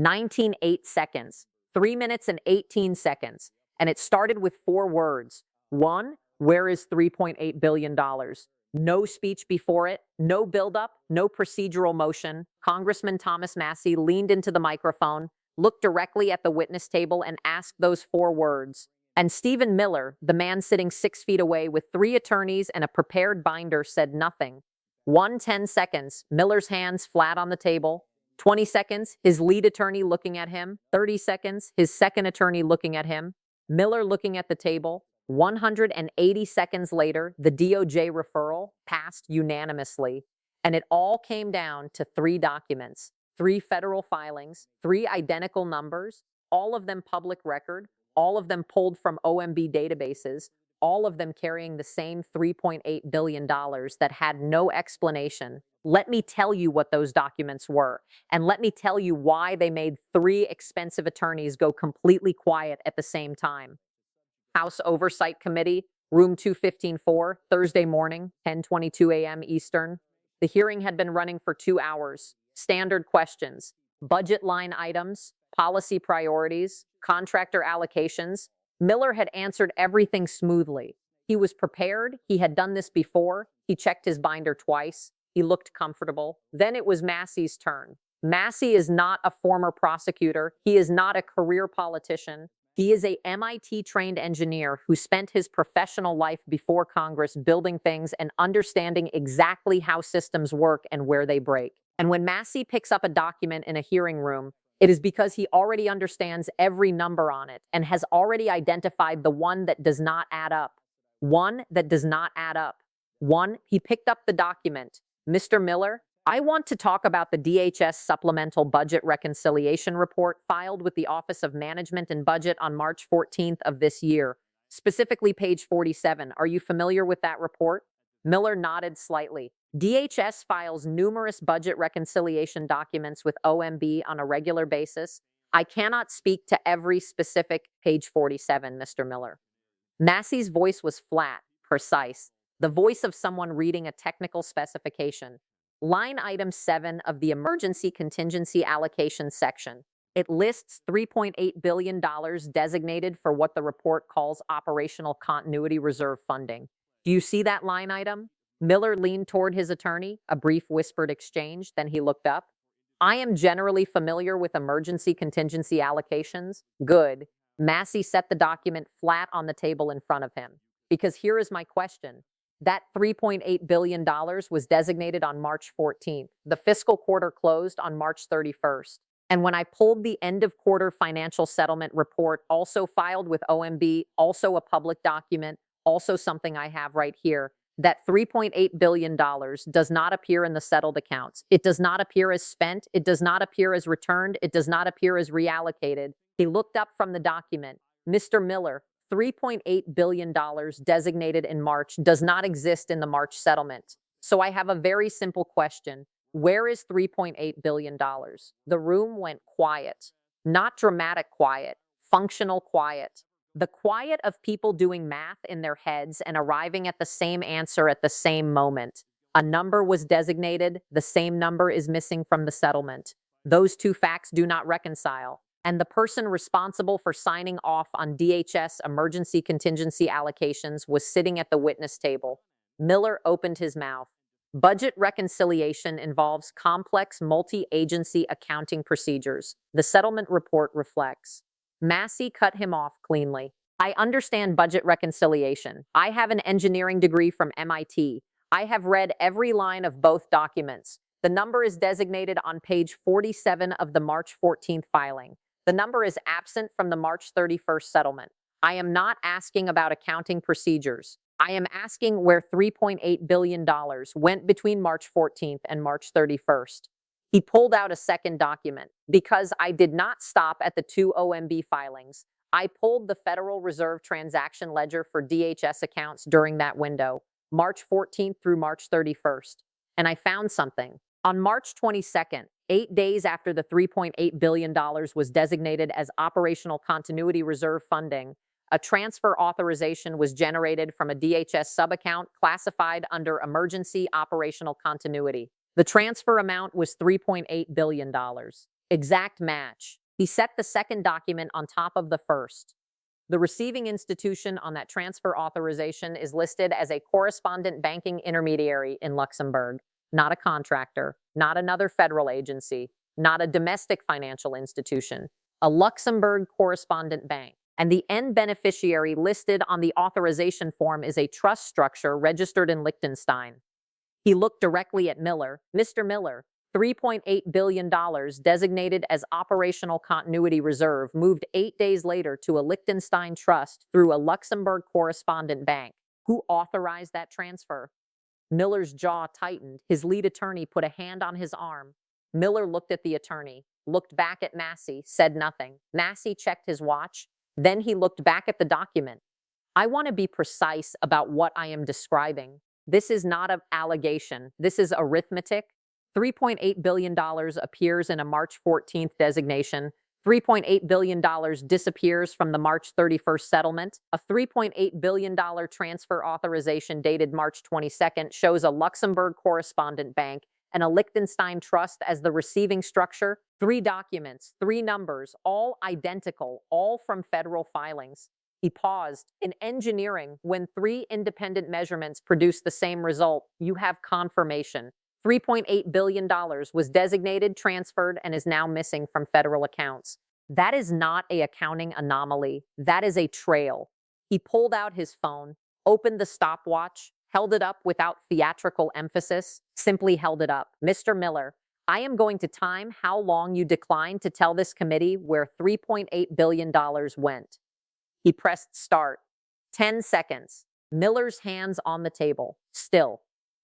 19.8 seconds, 3 minutes and 18 seconds. And it started with 4 words. One, where is $3.8 billion? No speech before it, no buildup, no procedural motion. Congressman Thomas Massie leaned into the microphone, looked directly at the witness table, and asked those 4 words. And Stephen Miller, the man sitting 6 feet away with 3 attorneys and a prepared binder, said nothing. 10 seconds, Miller's hands flat on the table. 20 seconds, his lead attorney looking at him. 30 seconds, his second attorney looking at him. Miller looking at the table. 180 seconds later, the DOJ referral passed unanimously, and it all came down to 3 documents, 3 federal filings, 3 identical numbers, all of them public record, all of them pulled from OMB databases, all of them carrying the same $3.8 billion that had no explanation. Let me tell you what those documents were, and let me tell you why they made 3 expensive attorneys go completely quiet at the same time. House Oversight Committee, room 215-4, Thursday morning, 10:22 a.m. Eastern. The hearing had been running for 2 hours. Standard questions, budget line items, policy priorities, contractor allocations. Miller had answered everything smoothly. He was prepared. He had done this before. He checked his binder twice. He looked comfortable. Then it was Massie's turn. Massie is not a former prosecutor. He is not a career politician. He is a MIT-trained engineer who spent his professional life before Congress building things and understanding exactly how systems work and where they break. And when Massie picks up a document in a hearing room, it is because he already understands every number on it and has already identified the one that does not add up. One that does not add up. One, he picked up the document. Mr. Miller, I want to talk about the DHS Supplemental Budget Reconciliation Report filed with the Office of Management and Budget on March 14th of this year, specifically page 47. Are you familiar with that report? Miller nodded slightly. DHS files numerous budget reconciliation documents with OMB on a regular basis. I cannot speak to every specific page 47, Mr. Miller. Massie's voice was flat, precise, the voice of someone reading a technical specification. Line item 7 of the emergency contingency allocation section. It lists $3.8 billion designated for what the report calls operational continuity reserve funding. Do you see that line item? Miller leaned toward his attorney, a brief whispered exchange, then he looked up. I am generally familiar with emergency contingency allocations. Good. Massie set the document flat on the table in front of him. Because here is my question. That $3.8 billion was designated on March 14th. The fiscal quarter closed on March 31st. And when I pulled the end of quarter financial settlement report, also filed with OMB, also a public document, also something I have right here, that $3.8 billion does not appear in the settled accounts. It does not appear as spent. It does not appear as returned. It does not appear as reallocated. He looked up from the document. Mr. Miller, $3.8 billion designated in March does not exist in the March settlement. So I have a very simple question. Where is $3.8 billion? The room went quiet. Not dramatic quiet, functional quiet. The quiet of people doing math in their heads and arriving at the same answer at the same moment. A number was designated, the same number is missing from the settlement. Those 2 facts do not reconcile. And the person responsible for signing off on DHS emergency contingency allocations was sitting at the witness table. Miller opened his mouth. Budget reconciliation involves complex multi-agency accounting procedures. The settlement report reflects. Massie cut him off cleanly. I understand budget reconciliation. I have an engineering degree from MIT. I have read every line of both documents. The number is designated on page 47 of the March 14th filing. The number is absent from the March 31st settlement. I am not asking about accounting procedures. I am asking where $3.8 billion went between March 14th and March 31st. He pulled out a second document. Because I did not stop at the 2 OMB filings, I pulled the Federal Reserve transaction ledger for DHS accounts during that window, March 14th through March 31st. And I found something. On March 22nd, 8 days after the $3.8 billion was designated as operational continuity reserve funding, a transfer authorization was generated from a DHS subaccount classified under emergency operational continuity. The transfer amount was $3.8 billion. Exact match. He set the second document on top of the first. The receiving institution on that transfer authorization is listed as a correspondent banking intermediary in Luxembourg, not a contractor, not another federal agency, not a domestic financial institution, a Luxembourg correspondent bank. And the end beneficiary listed on the authorization form is a trust structure registered in Liechtenstein. He looked directly at Miller. Mr. Miller, $3.8 billion designated as operational continuity reserve moved 8 days later to a Liechtenstein trust through a Luxembourg correspondent bank. Who authorized that transfer? Miller's jaw tightened. His lead attorney put a hand on his arm. Miller looked at the attorney, looked back at Massie, said nothing. Massie checked his watch. Then he looked back at the document. I want to be precise about what I am describing. This is not an allegation. This is arithmetic. $3.8 billion appears in a March 14th designation. $3.8 billion disappears from the March 31st settlement. A $3.8 billion transfer authorization dated March 22nd shows a Luxembourg correspondent bank and a Liechtenstein trust as the receiving structure. 3 documents, 3 numbers, all identical, all from federal filings. He paused. In engineering, when 3 independent measurements produce the same result, you have confirmation. $3.8 billion was designated, transferred, and is now missing from federal accounts. That is not an accounting anomaly. That is a trail. He pulled out his phone, opened the stopwatch, held it up without theatrical emphasis, simply held it up. Mr. Miller, I am going to time how long you declined to tell this committee where $3.8 billion went. He pressed start. 10 seconds. Miller's hands on the table. Still.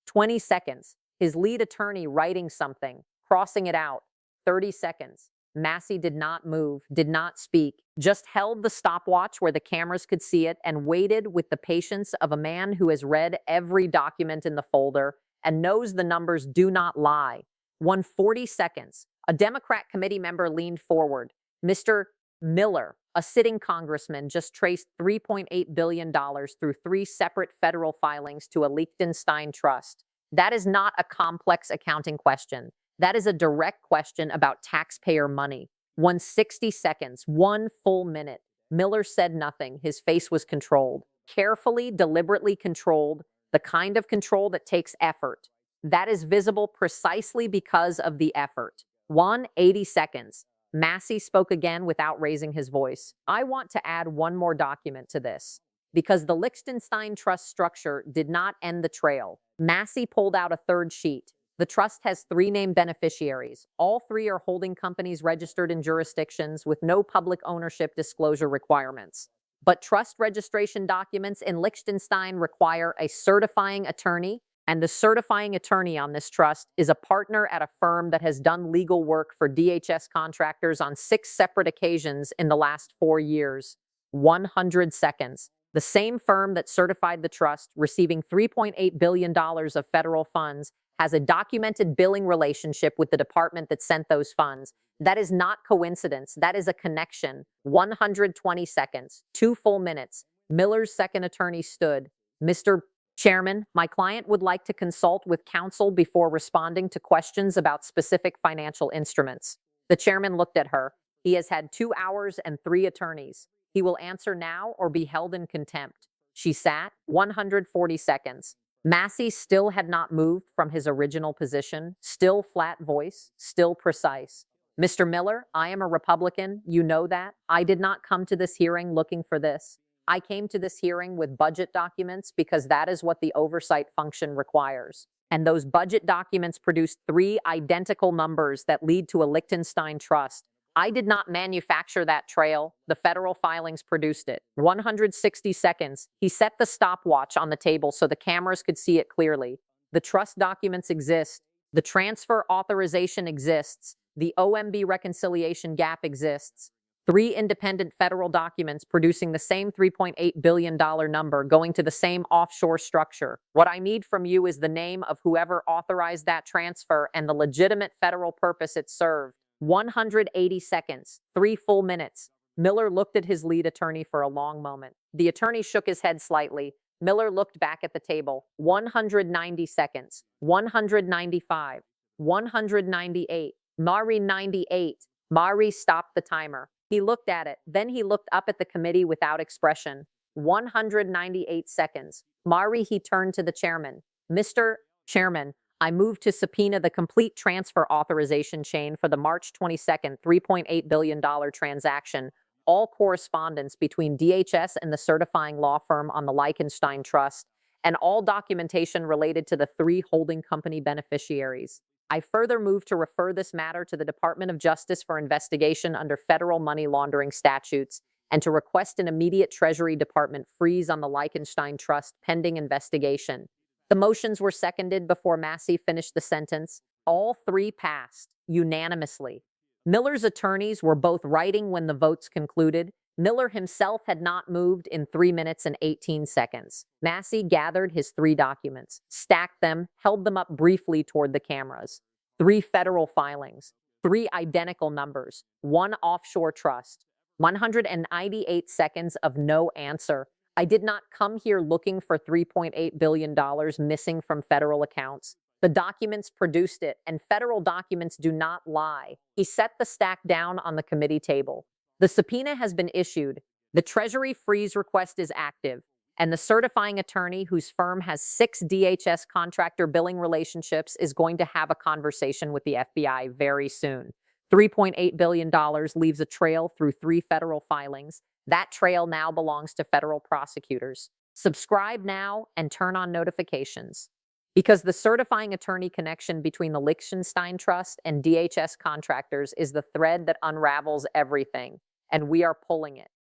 20 seconds. His lead attorney writing something, crossing it out. 30 seconds. Massie did not move, did not speak, just held the stopwatch where the cameras could see it and waited with the patience of a man who has read every document in the folder and knows the numbers do not lie. 140 seconds. A Democrat committee member leaned forward. Mr. Miller, a sitting congressman, just traced $3.8 billion through 3 separate federal filings to a Liechtenstein trust. That is not a complex accounting question. That is a direct question about taxpayer money. 160 seconds, 1 full minute. Miller said nothing. His face was controlled. Carefully, deliberately controlled, the kind of control that takes effort. That is visible precisely because of the effort. 180 seconds. Massie spoke again without raising his voice. I want to add one more document to this, because the Liechtenstein trust structure did not end the trail. Massie pulled out a third sheet. The trust has 3 named beneficiaries. All 3 are holding companies registered in jurisdictions with no public ownership disclosure requirements. But trust registration documents in Liechtenstein require a certifying attorney, and the certifying attorney on this trust is a partner at a firm that has done legal work for DHS contractors on 6 separate occasions in the last 4 years. 100 seconds. The same firm that certified the trust, receiving $3.8 billion of federal funds, has a documented billing relationship with the department that sent those funds. That is not coincidence. That is a connection. 120 seconds, 2 full minutes. Miller's second attorney stood. Mr. Chairman, my client would like to consult with counsel before responding to questions about specific financial instruments. The chairman looked at her. He has had 2 hours and 3 attorneys. He will answer now or be held in contempt. She sat. 140 seconds. Massie still had not moved from his original position, still flat voice, still precise. Mr. Miller, I am a Republican. You know that. I did not come to this hearing looking for this. I came to this hearing with budget documents because that is what the oversight function requires. And those budget documents produced 3 identical numbers that lead to a Liechtenstein trust. I did not manufacture that trail. The federal filings produced it. 160 seconds. He set the stopwatch on the table so the cameras could see it clearly. The trust documents exist. The transfer authorization exists. The OMB reconciliation gap exists. 3 independent federal documents producing the same $3.8 billion number going to the same offshore structure. What I need from you is the name of whoever authorized that transfer and the legitimate federal purpose it served. 180 seconds, 3 full minutes. Miller looked at his lead attorney for a long moment. The attorney shook his head slightly. Miller looked back at the table. 190 seconds, 195, 198, Mari 98. Mari stopped the timer. He looked at it. Then he looked up at the committee without expression. 198 seconds. Mari, he turned to the chairman. Mr. Chairman, I move to subpoena the complete transfer authorization chain for the March 22nd $3.8 billion transaction, all correspondence between DHS and the certifying law firm on the Liechtenstein Trust, and all documentation related to the three holding company beneficiaries. I further move to refer this matter to the Department of Justice for investigation under federal money laundering statutes and to request an immediate Treasury Department freeze on the Liechtenstein Trust pending investigation. The motions were seconded before Massie finished the sentence. All three passed unanimously. Miller's attorneys were both writing when the votes concluded. Miller himself had not moved in 3 minutes and 18 seconds. Massie gathered his three documents, stacked them, held them up briefly toward the cameras. 3 federal filings, 3 identical numbers, 1 offshore trust. 198 seconds of no answer. I did not come here looking for $3.8 billion missing from federal accounts. The documents produced it, and federal documents do not lie. He set the stack down on the committee table. The subpoena has been issued. The Treasury freeze request is active, and the certifying attorney, whose firm has 6 DHS contractor billing relationships, is going to have a conversation with the FBI very soon. $3.8 billion leaves a trail through 3 federal filings. That trail now belongs to federal prosecutors. Subscribe now and turn on notifications. Because the certifying attorney connection between the Liechtenstein Trust and DHS contractors is the thread that unravels everything, and we are pulling it.